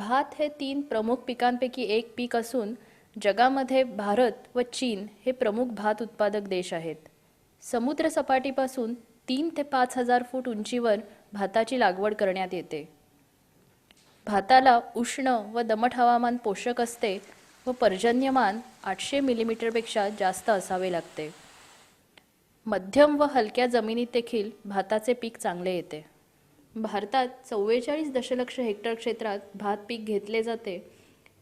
भात हे 3 प्रमुख पिकांपैकी एक पीक असून जगामध्ये भारत व चीन हे प्रमुख भात उत्पादक देश आहेत. समुद्रसपाटीपासून 3 ते 5,000 फूट उंचीवर भाताची लागवड करण्यात येते. भाताला उष्ण व दमट हवामान पोषक असते व पर्जन्यमान 800 मिलीमीटरपेक्षा जास्त असावे लागते. मध्यम व हलक्या जमिनीत देखील भाताचे पीक चांगले येते. भारतात 44 दशलक्ष हेक्टर क्षेत्रात भात पीक घेतले जाते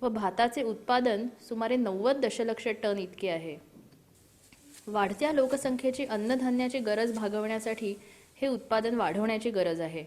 व भाताचे उत्पादन सुमारे 90 दशलक्ष टन इतके आहे. वाढत्या लोकसंख्येची अन्नधान्याची गरज भागवण्यासाठी हे उत्पादन वाढवण्याची गरज आहे.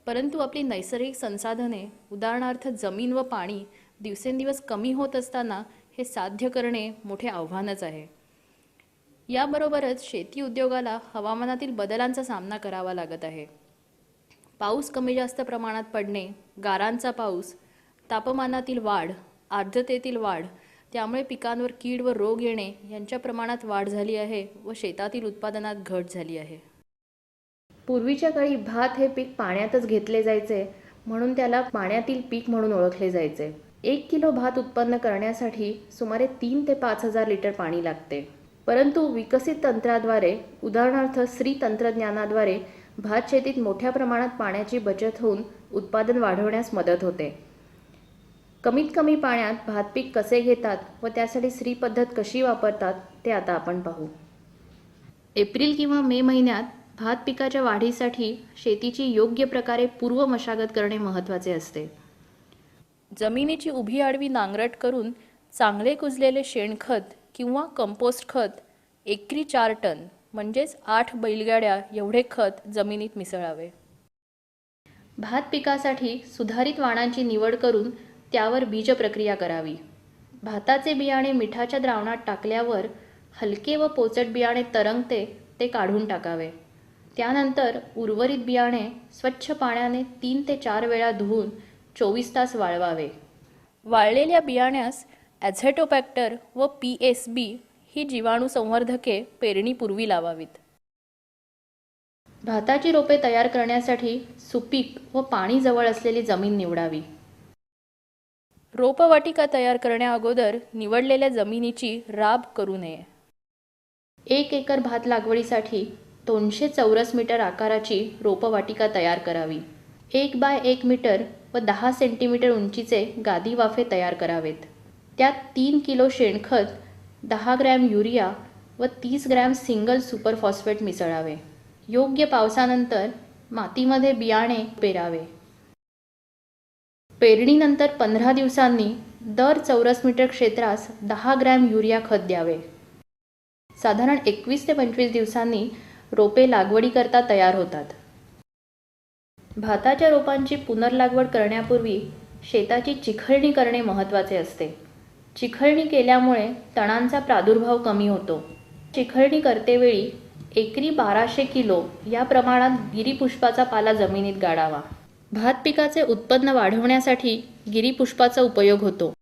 परंतु आपली नैसर्गिक संसाधने उदाहरणार्थ जमीन व पाणी दिवसेंदिवस कमी होत असताना हे साध्य करणे मोठे आव्हानच आहे. याबरोबरच शेती उद्योगाला हवामानातील बदलांचा सामना करावा लागत आहे. पाऊस कमी जास्त प्रमाणात पडणे, गारांचा पाऊस, तापमानातील वाढ, आर्द्रतेतील वाढ त्यामुळे पिकांवर कीड व रोग येणे यांच्या प्रमाणात वाढ झाली आहे व शेतातील उत्पादनात घट झाली आहे. पूर्वीच्या काळी भात हे पीक पाण्यातच घेतले जायचे म्हणून त्याला पाण्यातील पीक म्हणून ओळखले जायचे. 1 किलो भात उत्पन्न करण्यासाठी सुमारे 3 ते 5,000 लिटर पाणी लागते. परंतु विकसित तंत्राद्वारे उदाहरणार्थ श्री तंत्रज्ञानाद्वारे भात शेतीत मोठ्या प्रमाणात पाण्याची बचत होऊन उत्पादन वाढवण्यास मदत होते. कमीत कमी पाण्यात भात पीक कसे घेतात व त्यासाठी श्री पद्धत कशी वापरतात ते आता आपण पाहू. एप्रिल किंवा मे महिन्यात भात पिकाच्या वाढीसाठी शेतीची योग्य प्रकारे पूर्व मशागत करणे महत्त्वाचे असते. जमिनीची उभी आडवी नांगरट करून चांगले कुजलेले शेणखत किंवा कंपोस्ट खत एकरी 4 टन म्हणजेच 8 बैलगाड्या एवढे खत जमिनीत मिसळावे. भात पिकासाठी सुधारित वाणांची निवड करून त्यावर बीज प्रक्रिया करावी. भाताचे बियाणे मिठाच्या द्रावणात टाकल्यावर हलके व पोचट बियाणे तरंगते ते काढून टाकावे. त्यानंतर उर्वरित बियाणे स्वच्छ पाण्याने 3 ते 4 वेळा धुवून 24 तास वाळवावे. वाळलेल्या बियाण्यास ॲझेटोबॅक्टर व PSB ही जीवाणू संवर्धके पेरणीपूर्वी लावावीत. भाताची रोपे तयार करण्यासाठी सुपीक व पाणी जवळ असलेली जमीन निवडावी. रोपवाटिका तयार करण्याअगोदर निवडलेल्या जमिनीची राब करू नये. 1 एकर भात लागवडीसाठी 200 चौरस मीटर आकाराची रोपवाटिका तयार करावी. 1 बाय 1 मीटर व 10 सेंटीमीटर उंचीचे गादी वाफे तयार करावेत. त्यात 3 किलो शेणखत, 10 ग्रॅम युरिया व 30 ग्रॅम सिंगल सुपर फॉस्फेट मिसळावे. योग्य पावसानंतर मातीमध्ये बियाणे पेरावे. पेरणीनंतर 15 दिवसांनी दर चौरस मीटर क्षेत्रास 10 ग्रॅम युरिया खत द्यावे. साधारण 21 ते 25 दिवसांनी रोपे लागवडीकरता तयार होतात. भाताच्या रोपांची पुनर्लागवड करण्यापूर्वी शेताची चिखलणी करणे महत्त्वाचे असते. चिखलणी केल्यामुळे तणांचा प्रादुर्भाव कमी होतो. चिखलणी करतेवेळी एकरी 1200 किलो या प्रमाणात गिरीपुष्पाचा पाला जमिनीत गाडावा. भात पिकाचे उत्पन्न वाढवण्यासाठी गिरीपुष्पाचा उपयोग होतो.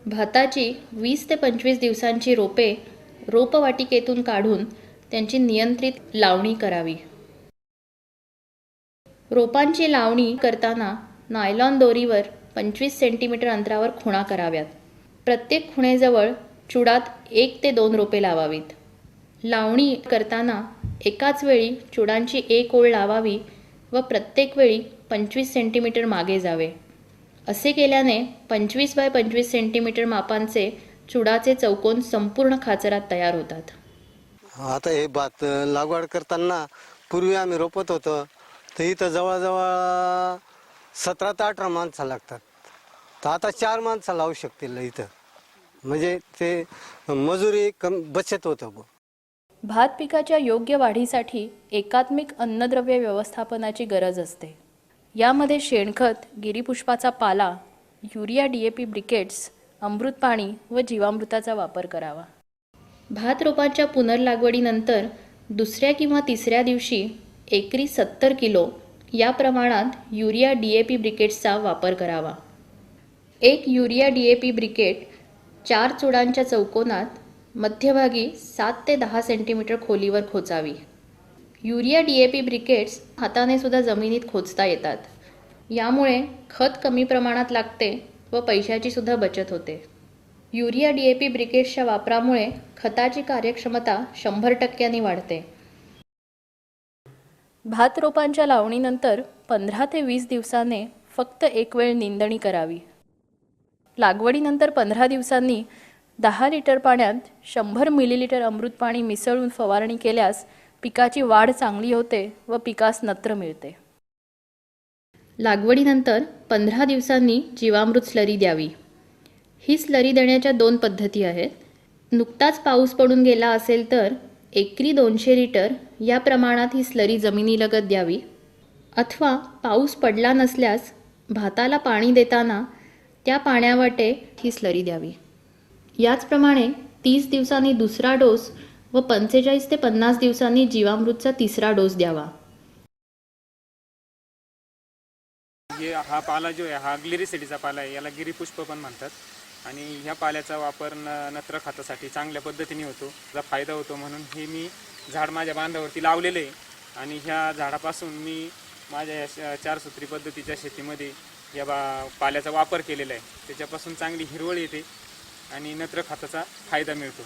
भाताची 20 ते 25 दिवसांची रोपे रोपवाटिकेतून काढून त्यांची नियंत्रित लावणी करावी. रोपांची लावणी करताना नायलॉन दोरीवर 25 सेंटीमीटर अंतरावर खुणा कराव्यात. प्रत्येक खुणेजवळ चुडात 1 ते 2 रोपे लावावीत. लावणी करताना एकाच वेळी चुडांची एक ओळ लावावी व प्रत्येक वेळी 25 सेंटीमीटर मागे जावे. असे केल्याने 25 बाय 25 सेंटीमीटर मापांचे चुडाचे चौकोन संपूर्ण खाचरात तयार होतात. आता हे भात लागवड करताना पूर्वी आम्ही रोपत होतो तर इथं जवळजवळ 17 ते 18 माणसं लागतात. तर आता 4 माणसं लावू शकतील इथं. म्हणजे ते मजुरी बचत होतं. भात पिकाच्या योग्य वाढीसाठी एकात्मिक अन्नद्रव्य व्यवस्थापनाची गरज असते. यामध्ये शेणखत, गिरीपुष्पाचा पाला, युरिया DAP ब्रिकेट्स, अमृत पाणी व जीवामृताचा वापर करावा. भात रोपांच्या पुनर्लागवडीनंतर दुसऱ्या किंवा तिसऱ्या दिवशी एकरी 70 किलो या प्रमाणात युरिया DAP ब्रिकेट्सचा वापर करावा. एक युरिया DAP ब्रिकेट 4 चुडांच्या चौकोनात मध्यभागी 7 ते 10 सेंटीमीटर खोलीवर खोचावी. युरिया DAP ब्रिकेट्स हाताने सुद्धा जमिनीत खोचता येतात. यामुळे खत कमी प्रमाणात लागते व पैशाची सुद्धा बचत होते. युरिया DAP ब्रिकेट्सच्या वापरामुळे खताची कार्यक्षमता 100% वाढते. भात रोपांच्या लावणीनंतर 15 ते 20 दिवसाने फक्त एक वेळ निंदणी करावी. लागवडीनंतर 15 दिवसांनी 10 लिटर पाण्यात 100 मिलीलिटर अमृत पाणी मिसळून फवारणी केल्यास पिकाची वाढ चांगली होते व पिकास नत्र मिळते. लागवडीनंतर 15 दिवसांनी जीवामृत स्लरी द्यावी. ही स्लरी देण्याच्या 2 पद्धती आहेत. नुकताच पाऊस पडून गेला असेल तर एकरी 200 लिटर या प्रमाणात ही स्लरी जमिनीलगत द्यावी, अथवा पाऊस पडला नसल्यास भाताला पाणी देताना त्या पाण्यावाटे ही स्लरी द्यावी. याचप्रमाणे 30 दिवसांनी दुसरा डोस व 45 ते 50 दिवसांनी जीवामृतचा तिसरा डोस द्यावा. हा पाला जो आहे हा ग्लिरिसिडीचा पाला आहे. याला गिरीपुष्प पण म्हणतात. आणि ह्या पाल्याचा वापर नत्र खतासाठी चांगल्या पद्धतीने होतो. त्याचा फायदा होतो म्हणून हे मी झाड माझ्या बांधावरती लावलेलं आहे. आणि ह्या झाडापासून मी माझ्या 4 सूत्री पद्धतीच्या शेतीमध्ये या पाल्याचा वापर केलेला आहे. त्याच्यापासून चांगली हिरवळ येते आणि नत्र खताचा फायदा मिळतो.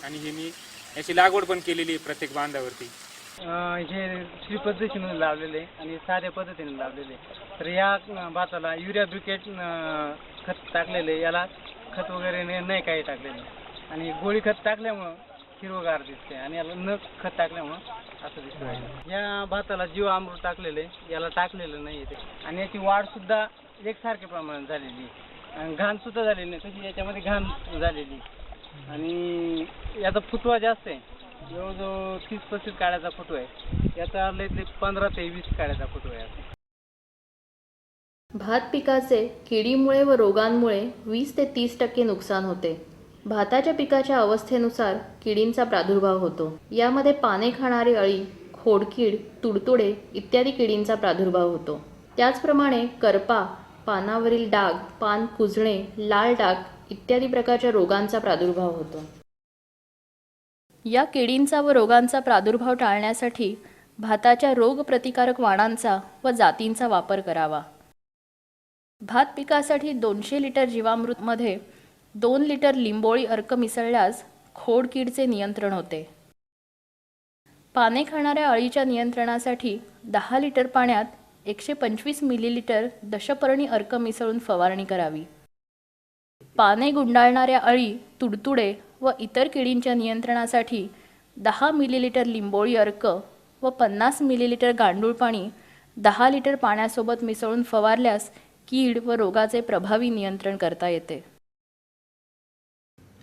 आणि हे मी याची लागवड पण केलेली आहे प्रत्येक बांधावरती. हे श्री पद्धतीने लावलेले आणि साध्या पद्धतीने लावलेले. तर या भाताला युरिया ब्रिकेट खत टाकलेले, याला खत वगैरे नाही काही टाकलेले. आणि गोळी खत टाकल्यामुळं हिरवगार दिसते आणि याला न खत टाकल्यामुळं असं दिसतं. या भाताला जीवामृत टाकलेले, याला टाकलेलं नाही ते. आणि याची वाढ सुद्धा एकसारख्या प्रमाणात झालेली, घाण सुद्धा झालेली नाही तशी याच्यामध्ये घाण झालेली. आणि याचा फुटवा जास्त आहे, जवळजवळ 30-35 काड्याचा फुटवा आहे. याचा लय 15 ते 20 काड्याचा फुटवा आहे. भात पिकाचे किडीमुळे व रोगांमुळे 20 ते 30% नुकसान होते. भाताच्या पिकाच्या अवस्थेनुसार किडींचा प्रादुर्भाव होतो. यामध्ये पाने खाणारी अळी, खोडकीड, तुडतुडे इत्यादी किडींचा प्रादुर्भाव होतो. त्याचप्रमाणे करपा, पानावरील डाग, पान कुजणे, लाल डाग इत्यादी प्रकारच्या रोगांचा प्रादुर्भाव होतो. या किडींचा व रोगांचा प्रादुर्भाव टाळण्यासाठी भाताच्या रोगप्रतिकारक वाणांचा व जातींचा वापर करावा. भात पिकासाठी 200 लिटर जीवामृतमध्ये 2 लिटर लिंबोळी अर्क मिसळल्यास खोडकीडचे नियंत्रण होते. पाने खाणाऱ्या अळीच्या नियंत्रणासाठी 10 लिटर पाण्यात 125 मिलीलिटर दशपर्णी अर्क मिसळून फवारणी करावी. पाने गुंडाळणाऱ्या अळी, तुडतुडे व इतर किडींच्या नियंत्रणासाठी 10 मिलीलिटर लिंबोळी अर्क व 50 मिलीलिटर गांडूळ पाणी 10 लिटर पाण्यासोबत मिसळून फवारल्यास कीड व रोगाचे प्रभावी नियंत्रण करता येते.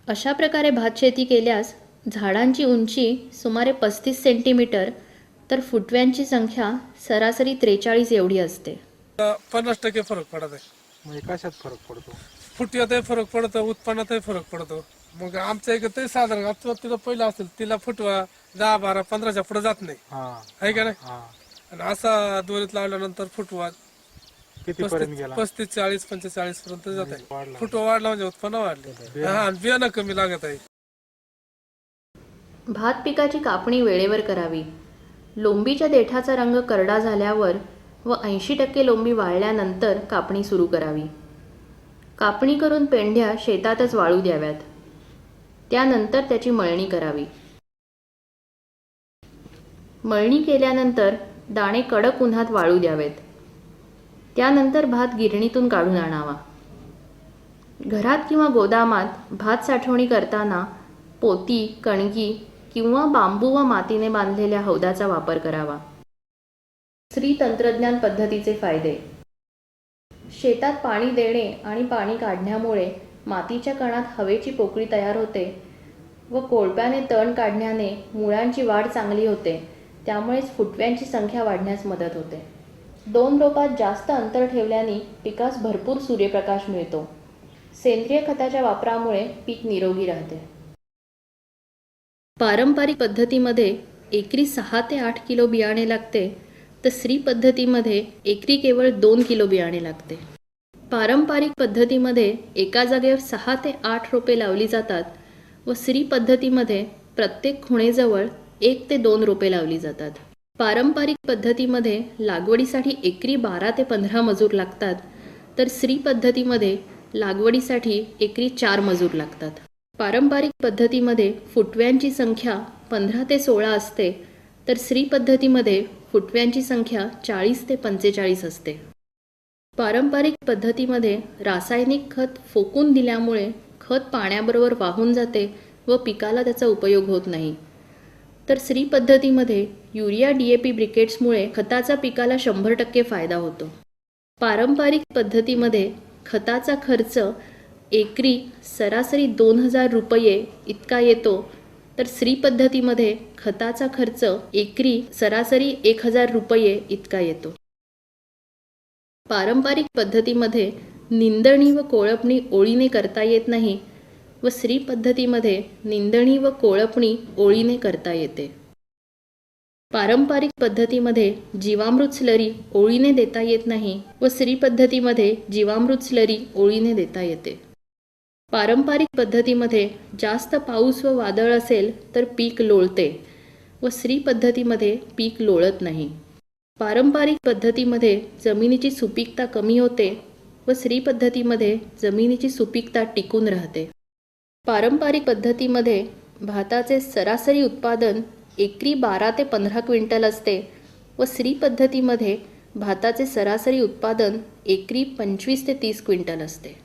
अशा प्रकारे भातशेती केल्यास झाडांची उंची सुमारे 35 सेंटीमीटर तर फुटव्यांची संख्या सरासरी 43 एवढी असते. 50% फरक पडत आहे. म्हणजे कशात फरक पडतो? फुटव्यातही फरक पडतो, उत्पन्नातही फरक पडतो. मग आमच्या इकडे तरी साधारण आता तिला पहिलं असेल तिला फुटवा 10, 12, 15च्या पुढे जात नाही, आहे का नाही? आणि असा दोरीत लावल्यानंतर फुटवा किती पर्यंत गेला? 35, 40, 45 पर्यंत जात आहे. फुटवा वाढला म्हणजे उत्पन्न वाढले. हा, बियाणं कमी लागत आहे. भात पिकाची कापणी वेळेवर करावी. लोंबीच्या देठाचा रंग करडा झाल्यावर व 80% लोंबी वाळल्यानंतर कापणी सुरू करावी. कापणी करून पेंढ्या शेतातच वाळू द्याव्यात. त्यानंतर त्याची मळणी करावी. मळणी केल्यानंतर दाणे कडक उन्हात वाळू द्यावेत. त्यानंतर भात गिरणीतून काढून आणावा. घरात किंवा गोदामात भात साठवणी करताना पोती, कणगी किंवा बांबू व मातीने बांधलेल्या हौदाचा वापर करावा. श्री तंत्रज्ञान पद्धतीचे फायदे. शेतात पाणी देणे आणि पाणी काढण्यामुळे मातीच्या कणात हवेची पोकळी तयार होते व कोळप्याने तण काढण्याने मुळांची वाढ चांगली होते. त्यामुळेच फुटव्यांची संख्या वाढण्यास मदत होते. 2 रोपात जास्त अंतर ठेवल्याने पिकास भरपूर सूर्यप्रकाश मिळतो. सेंद्रिय खताच्या वापरामुळे पीक निरोगी राहते. पारंपरिक पद्धतीमध्ये एकरी 6 ते 8 किलो बियाणे लागते, तर श्री पद्धतीमध्ये एकरी केवळ 2 किलो बियाणे लागते. पारंपरिक पद्धतीमध्ये एका जागेवर 6 ते 8 रोपे लावली जातात व श्री पद्धतीमध्ये प्रत्येक खुणेजवळ 1 ते 2 रोपे लावली जातात. पारंपरिक पद्धतीमध्ये लागवडीसाठी एकरी 12 ते 15 मजूर लागतात, तर श्री पद्धतीमध्ये लागवडीसाठी एकरी 4 मजूर लागतात. पारंपरिक पद्धतीमध्ये फुटव्यांची संख्या 15 ते 16 असते, तर श्री पद्धतीमध्ये फुटव्यांची संख्या 40 ते 45 असते. पारंपरिक पद्धतीमध्ये रासायनिक खत फोकून दिल्यामुळे खत पाण्याबरोबर वाहून जाते व पिकाला त्याचा उपयोग होत नाही. तर श्री पद्धतीमध्ये युरिया DAP ब्रिकेट्समुळे खताचा पिकाला 100% फायदा होतो. पारंपरिक पद्धतीमध्ये खताचा खर्च एकरी सरासरी 2000 रुपये इतका येतो, तर श्री पद्धतीमध्ये खताचा खर्च एकरी सरासरी 1000 रुपये इतका येतो. पारंपरिक पद्धतीमध्ये निंदणी व कोळपणी ओळीने करता येत नाही व श्री पद्धतीमध्ये निंदणी व कोळपणी ओळीने करता येते. पारंपरिक पद्धतीमध्ये जीवामृत स्लरी ओळीने देता येत नाही व श्री पद्धतीमध्ये जीवामृत स्लरी ओळीने देता येते. पारंपरिक पद्धतीमध्ये जास्त पाऊस व वादळ असेल तर पीक लोळते व श्री पद्धतीमध्ये पीक लोळत नाही. पारंपरिक पद्धतीमध्ये जमिनीची सुपीकता कमी होते व श्री पद्धतीमध्ये जमिनीची सुपीकता टिकून राहते. पारंपरिक पद्धतीमध्ये भाताचे सरासरी उत्पादन एकरी 12 ते 15 क्विंटल असते व श्री पद्धतीमध्ये भाताचे सरासरी उत्पादन एकरी 25 ते 30 क्विंटल असते.